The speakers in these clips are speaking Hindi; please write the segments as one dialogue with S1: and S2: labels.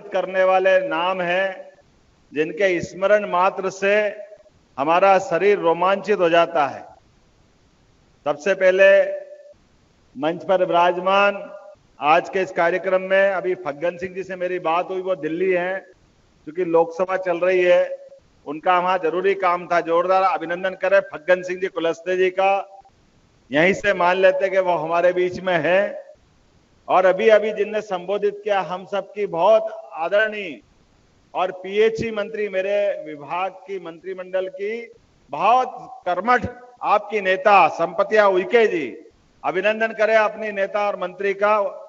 S1: करने वाले नाम हैं जिनके स्मरण मात्र से हमारा शरीर रोमांचित हो जाता है। सबसे पहले मंच पर विराजमान आज के इस कार्यक्रम में अभी फग्गन सिंह जी से मेरी बात हुई, वो दिल्ली हैं, क्योंकि लोकसभा चल रही है, उनका वहां जरूरी काम था। जोरदार अभिनंदन करें फग्गन सिंह जी कुलस्ते जी का। यहीं से मान लेते कि वो हमारे बीच में है। और अभी अभी जिनने संबोधित किया, हम सबकी बहुत आदरणीय और पीएचई मंत्री, मेरे विभाग की मंत्रिमंडल की बहुत कर्मठ आपकी नेता संपतिया उइके जी, अभिनंदन करें अपनी नेता और मंत्री का।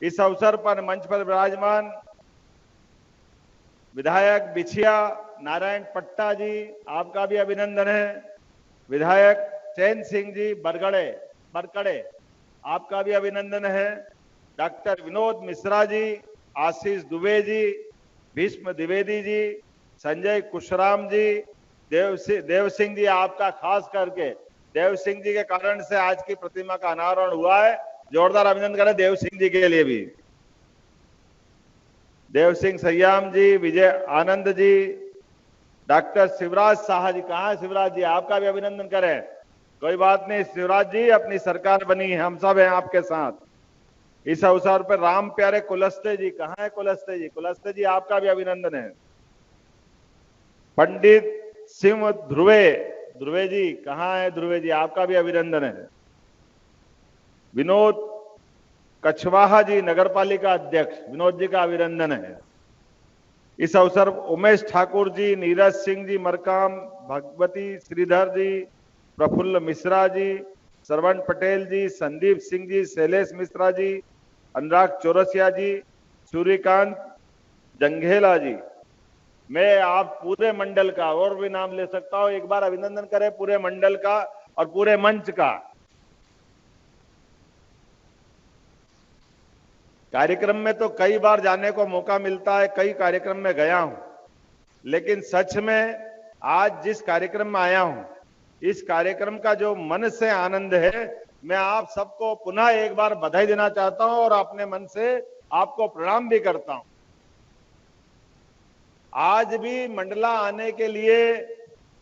S1: इस अवसर पर मंच पर विराजमान विधायक बिछिया नारायण पट्टा जी, आपका भी अभिनंदन है। विधायक चैन सिंह जी बरकड़े, आपका भी अभिनंदन है। डॉक्टर विनोद मिश्रा जी, आशीष दुबे जी, भीष्म द्विवेदी जी, संजय कुशराम जी, देव सिंह जी, आपका खास करके देव सिंह जी के कारण से आज की प्रतिमा का अनावरण हुआ है। जोरदार अभिनंदन करें देव सिंह जी के लिए भी। देव सिंह सयाम जी, विजय आनंद जी, डॉक्टर शिवराज शाह जी, कहाँ है शिवराज जी, आपका भी अभिनंदन करें। कोई बात नहीं शिवराज जी, अपनी सरकार बनी है, हम सब हैं आपके साथ। इस अवसर पर राम प्यारे कुलस्ते जी, कहाँ है कुलस्ते जी, कुलस्ते जी आपका भी अभिनंदन है। पंडित सिंह ध्रुवे जी, कहाँ है ध्रुवे जी, आपका भी अभिनंदन है। विनोद कछवाहा जी, नगरपालिका अध्यक्ष, विनोद जी का अभिनंदन है। इस अवसर उमेश ठाकुर जी, नीरज सिंह जी मरकाम, भगवती श्रीधर जी, प्रफुल्ल मिश्रा जी, श्रवण पटेल जी, संदीप सिंह जी, शैलेश मिश्रा जी, अनुराग चौरसिया जी, सूर्यकांत जंघेला जी, मैं आप पूरे मंडल का और भी नाम ले सकता हूं, एक बार अभिनंदन करें पूरे मंडल का और पूरे मंच का। कार्यक्रम में तो कई बार जाने को मौका मिलता है, कई कार्यक्रम में गया हूं, लेकिन सच में आज जिस कार्यक्रम में आया हूं, इस कार्यक्रम का जो मन से आनंद है, मैं आप सबको पुनः एक बार बधाई देना चाहता हूं और अपने मन से आपको प्रणाम भी करता हूं। आज भी मंडला आने के लिए,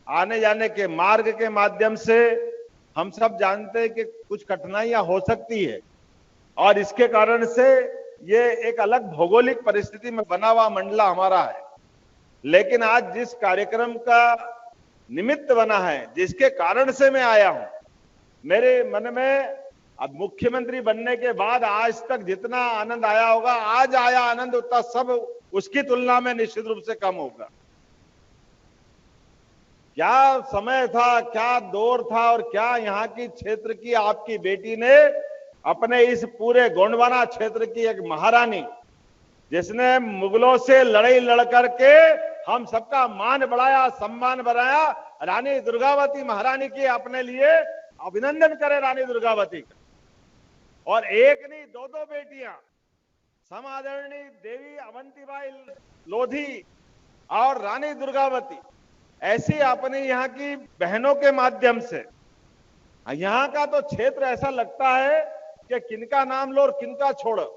S1: आने जाने के मार्ग के माध्यम से हम सब जानते हैं कि कुछ कठिनाइयां हो सकती है और इसके कारण से ये एक अलग भौगोलिक परिस्थिति में बना हुआ मंडला हमारा है। लेकिन आज जिस कार्यक्रम का निमित्त बना है, जिसके कारण से मैं आया हूं, मेरे मन में अब मुख्यमंत्री बनने के बाद आज तक जितना आनंद आया होगा, आज आया आनंद उतना सब उसकी तुलना में निश्चित रूप से कम होगा। क्या समय था, क्या दौर था और क्या यहाँ की क्षेत्र की आपकी बेटी ने अपने इस पूरे गोंडवाना क्षेत्र की एक महारानी, जिसने मुगलों से लड़ाई लड़ करके हम सबका मान बढ़ाया, सम्मान बढ़ाया, रानी दुर्गावती महारानी की अपने लिए अभिनंदन करें रानी दुर्गावती का। और एक नहीं दो बेटियां, समादरणीय देवी अवंतीबाई लोधी और रानी दुर्गावती, ऐसी अपनी यहाँ की बहनों के माध्यम से यहाँ का तो क्षेत्र ऐसा लगता है कि किनका नाम लो और किनका छोड़ो।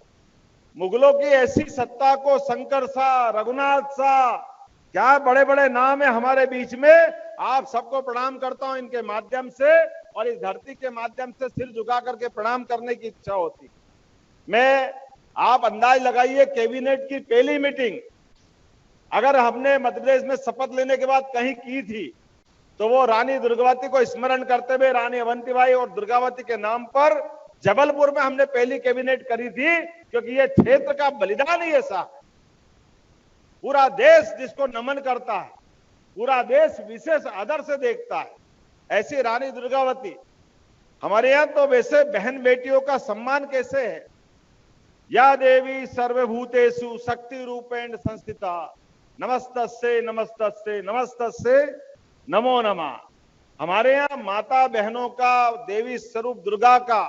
S1: मुगलों की ऐसी सत्ता को, शंकर सा, रघुनाथ सा, क्या बड़े बड़े नाम है हमारे बीच में। आप सबको प्रणाम करता हूं इनके माध्यम से, और इस धरती के माध्यम से सिर झुका करके प्रणाम करने की इच्छा होती। मैं, आप अंदाज लगाइए, कैबिनेट की पहली मीटिंग अगर हमने मध्य प्रदेश में शपथ लेने के बाद कहीं की थी, तो वो रानी दुर्गावती को स्मरण करते हुए रानी अवंतीबाई और दुर्गावती के नाम पर जबलपुर में हमने पहली कैबिनेट करी थी, क्योंकि ये क्षेत्र का बलिदान ही ऐसा है। पूरा देश जिसको नमन करता है, पूरा देश विशेष आदर से देखता है, ऐसी रानी दुर्गावती। हमारे यहां तो वैसे बहन बेटियों का सम्मान कैसे है। या देवी सर्वभूतेषु शक्ति रूपेण संस्थिता, नमस्तस्ये नमस्तस्ये नमस्तस्ये नमो नमः। हमारे यहाँ माता बहनों का, देवी स्वरूप दुर्गा का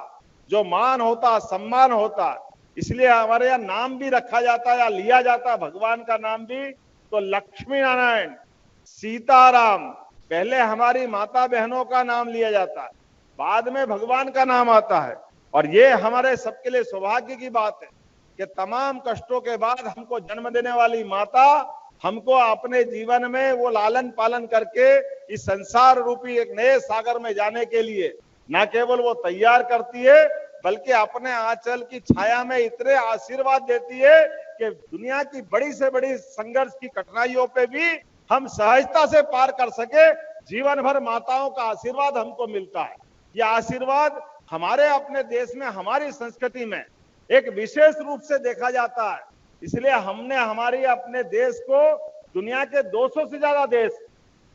S1: जो मान होता, सम्मान होता, इसलिए हमारे यहाँ नाम भी रखा जाता है या लिया जाता है भगवान का नाम भी, तो लक्ष्मी नारायण, सीताराम, पहले हमारी माता बहनों का नाम लिया जाता है, बाद में भगवान का नाम आता है। और ये हमारे सबके लिए सौभाग्य की बात है कि तमाम कष्टों के बाद हमको जन्म देने वाली माता हमको अपने जीवन में वो लालन पालन करके इस संसार रूपी एक नए सागर में जाने के लिए न केवल वो तैयार करती है, बल्कि अपने आंचल की छाया में इतने आशीर्वाद देती है कि दुनिया की बड़ी से बड़ी संघर्ष की कठिनाइयों पे भी हम सहजता से पार कर सके। जीवन भर माताओं का आशीर्वाद हमको मिलता है। यह आशीर्वाद हमारे अपने देश में, हमारी संस्कृति में एक विशेष रूप से देखा जाता है। इसलिए हमने हमारी अपने देश को दुनिया के 200 से ज्यादा देश,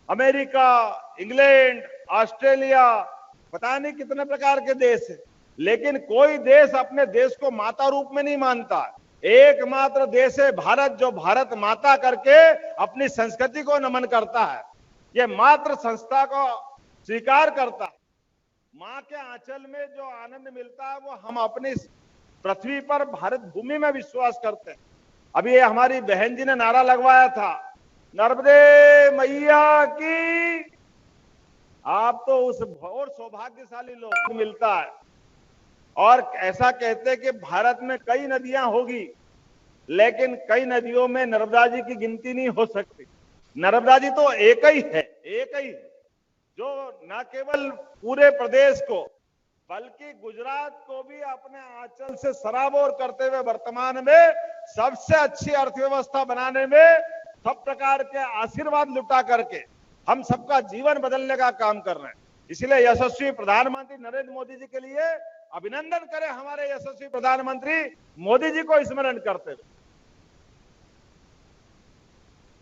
S1: अमेरिका, इंग्लैंड, ऑस्ट्रेलिया, पता नहीं कितने प्रकार के देश है, लेकिन कोई देश अपने देश को माता रूप में नहीं मानता। एकमात्र देश है भारत, जो भारत माता करके अपनी संस्कृति को नमन करता है। ये मात्र संस्था को स्वीकार करता है। माँ के आंचल में जो आनंद मिलता है वो हम अपनी पृथ्वी पर भारत भूमि में विश्वास करते हैं। अभी ये हमारी बहन जी ने नारा लगवाया था, नर्मदे मैया की। आप तो उस और सौभाग्यशाली लोग मिलता है। और ऐसा कहते हैं कि भारत में कई नदियां होगी, लेकिन कई नदियों में नर्मदा जी की गिनती नहीं हो सकती। नर्मदा जी तो एक ही है, एक ही, जो न केवल पूरे प्रदेश को बल्कि गुजरात को भी अपने आंचल से सराबोर करते हुए वर्तमान में सबसे अच्छी अर्थव्यवस्था बनाने में सब प्रकार के आशीर्वाद लुटा करके हम सबका जीवन बदलने का काम कर रहे हैं। इसलिए यशस्वी प्रधानमंत्री नरेंद्र मोदी जी के लिए अभिनंदन करें। हमारे यशस्वी प्रधानमंत्री मोदी जी को स्मरण करते हुए,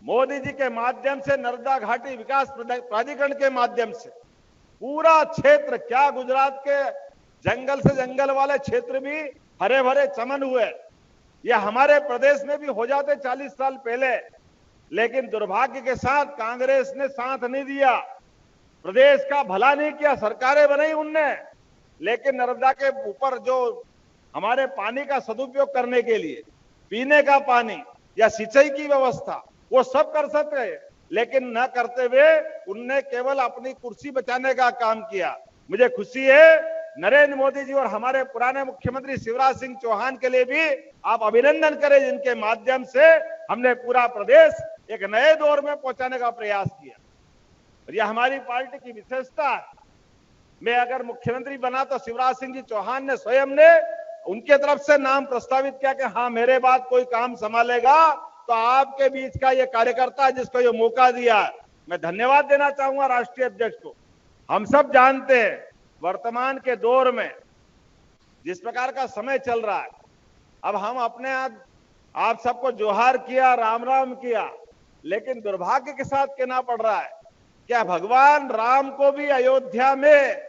S1: मोदी जी के माध्यम से नर्मदा घाटी विकास प्राधिकरण के माध्यम से पूरा क्षेत्र, क्या गुजरात के जंगल से जंगल वाले क्षेत्र भी हरे भरे चमन हुए। ये हमारे प्रदेश में भी हो जाते 40 साल पहले, लेकिन दुर्भाग्य के साथ कांग्रेस ने साथ नहीं दिया, प्रदेश का भला नहीं किया। सरकारें बनाई उनने, लेकिन नर्मदा के ऊपर जो हमारे पानी का सदुपयोग करने के लिए, पीने का पानी या सिंचाई की व्यवस्था, वो सब कर सकते हैं, लेकिन न करते हुए उनने केवल अपनी कुर्सी बचाने का काम किया। मुझे खुशी है नरेंद्र मोदी जी और हमारे पुराने मुख्यमंत्री शिवराज सिंह चौहान के लिए भी आप अभिनंदन करें, जिनके माध्यम से हमने पूरा प्रदेश एक नए दौर में पहुंचाने का प्रयास किया। और यह हमारी पार्टी की विशेषता है। मैं अगर मुख्यमंत्री बना तो शिवराज सिंह जी चौहान ने स्वयं ने उनके तरफ से नाम प्रस्तावित किया कि हाँ, मेरे बाद कोई काम संभालेगा तो आपके बीच का ये कार्यकर्ता है जिसको ये मौका दिया है। मैं धन्यवाद देना चाहूंगा राष्ट्रीय अध्यक्ष को। हम सब जानते हैं वर्तमान के दौर में जिस प्रकार का समय चल रहा है, अब हम अपने आप सबको जोहार किया, राम राम किया, लेकिन दुर्भाग्य के साथ कहना पड़ रहा है क्या भगवान राम को भी अयोध्या में,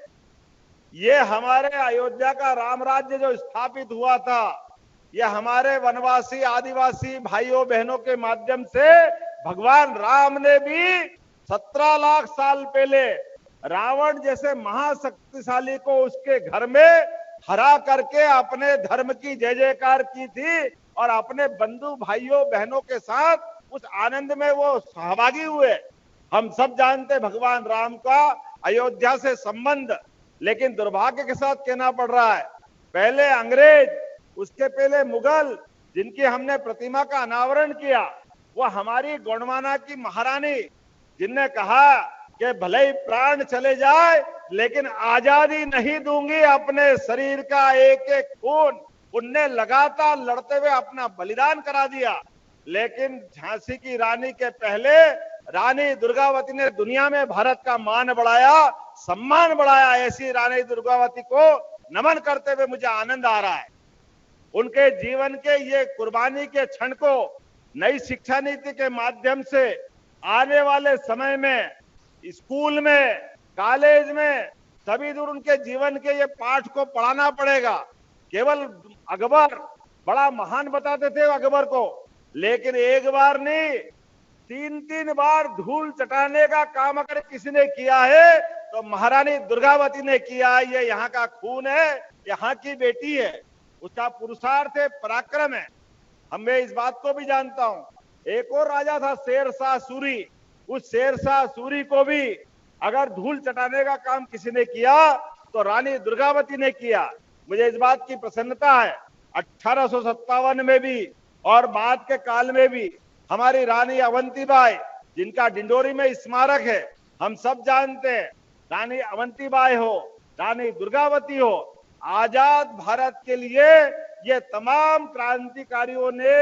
S1: ये हमारे अयोध्या का राम राज्य जो स्थापित हुआ था, यह हमारे वनवासी आदिवासी भाइयों बहनों के माध्यम से भगवान राम ने भी 17 लाख साल पहले रावण जैसे महाशक्तिशाली को उसके घर में हरा करके अपने धर्म की जय जयकार की थी और अपने बंधु भाइयों बहनों के साथ उस आनंद में वो सहभागी हुए। हम सब जानते भगवान राम का अयोध्या से संबंध, लेकिन दुर्भाग्य के साथ कहना पड़ रहा है पहले अंग्रेज, उसके पहले मुगल, जिनकी हमने प्रतिमा का अनावरण किया, वो हमारी गोंडवाना की महारानी, जिनने कहा कि भले ही प्राण चले जाए लेकिन आजादी नहीं दूंगी अपने शरीर का एक एक खून। उनने लगातार लड़ते हुए अपना बलिदान करा दिया। लेकिन झांसी की रानी के पहले रानी दुर्गावती ने दुनिया में भारत का मान बढ़ाया, सम्मान बढ़ाया। ऐसी रानी दुर्गावती को नमन करते हुए मुझे आनंद आ रहा है। उनके जीवन के ये कुर्बानी के क्षण को नई शिक्षा नीति के माध्यम से आने वाले समय में स्कूल में, कॉलेज में सभी दूर उनके जीवन के ये पाठ को पढ़ाना पड़ेगा। केवल अकबर बड़ा महान बताते थे अकबर को, लेकिन एक बार नहीं 3-3 बार धूल चटाने का काम अगर किसी ने किया है तो महारानी दुर्गावती ने किया है। ये यहाँ का खून है, यहाँ की बेटी है, उसका पुरुषार्थ है, पराक्रम है। मैं इस बात को भी जानता हूँ, एक और राजा था शेरशाह सूरी, उस शेरशाह सूरी को भी अगर धूल चटाने का काम किसी ने किया तो रानी दुर्गावती ने किया। मुझे इस बात की प्रसन्नता है 1857 में भी और बाद के काल में भी हमारी रानी अवंतीबाई, जिनका डिंडोरी में स्मारक है, हम सब जानते हैं, रानी अवंतीबाई हो, रानी दुर्गावती हो, आजाद भारत के लिए ये तमाम क्रांतिकारियों ने